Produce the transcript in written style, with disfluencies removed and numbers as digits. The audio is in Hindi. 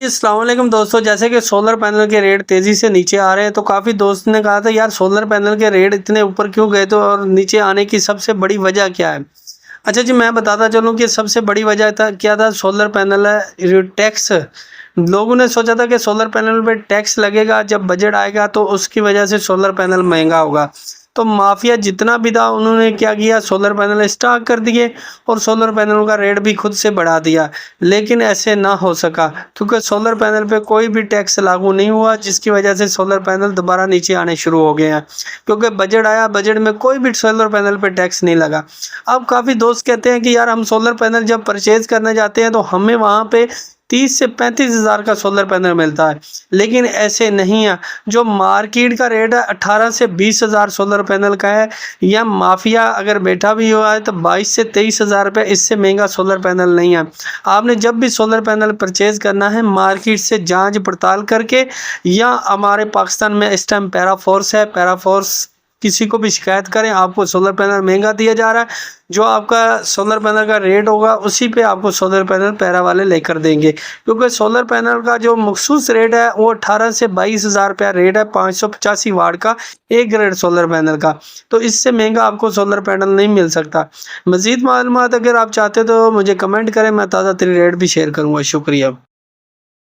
अस्सलाम वालेकुम दोस्तों, जैसे कि सोलर पैनल के रेट तेज़ी से नीचे आ रहे हैं, तो काफ़ी दोस्त ने कहा था यार सोलर पैनल के रेट इतने ऊपर क्यों गए, तो और नीचे आने की सबसे बड़ी वजह क्या है? अच्छा जी, मैं बताता चलूँ कि सबसे बड़ी वजह था क्या था। सोलर पैनल है ये टैक्स। लोगों ने सोचा था कि सोलर पैनल पे टैक्स लगेगा, जब बजट आएगा तो उसकी वजह से सोलर पैनल महँगा होगा। तो माफिया जितना भी था उन्होंने क्या किया, सोलर पैनल स्टॉक कर दिए और सोलर पैनल का रेट भी खुद से बढ़ा दिया। लेकिन ऐसे ना हो सका क्योंकि सोलर पैनल पे कोई भी टैक्स लागू नहीं हुआ, जिसकी वजह से सोलर पैनल दोबारा नीचे आने शुरू हो गए हैं। क्योंकि बजट आया, बजट में कोई भी सोलर पैनल पे टैक्स नहीं लगा। अब काफ़ी दोस्त कहते हैं कि यार हम सोलर पैनल जब परचेज़ करने जाते हैं तो हमें वहाँ पे 30 से 35 हज़ार का सोलर पैनल मिलता है, लेकिन ऐसे नहीं है। जो मार्केट का रेट है 18 से 20 हज़ार सोलर पैनल का है, या माफिया अगर बैठा भी हुआ है तो 22 से 23 हज़ार रुपये, इससे महंगा सोलर पैनल नहीं है। आपने जब भी सोलर पैनल परचेज करना है मार्केट से जांच पड़ताल करके, या हमारे पाकिस्तान में इस टाइम पैरा फोर्स है, पैरा फोर्स किसी को भी शिकायत करें, आपको सोलर पैनल महंगा दिया जा रहा है। जो आपका सोलर पैनल का रेट होगा उसी पे आपको सोलर पैनल पैरा वाले लेकर देंगे, क्योंकि सोलर पैनल का जो मखसूस रेट है वो 18 से 22 हज़ार रुपया रेट है 585 वाट का एक ग्रेड सोलर पैनल का। तो इससे महंगा आपको सोलर पैनल नहीं मिल सकता। मज़ीद मालूमात अगर आप चाहते तो मुझे कमेंट करें, मैं ताज़ा तरीन रेट भी शेयर करूँगा। शुक्रिया।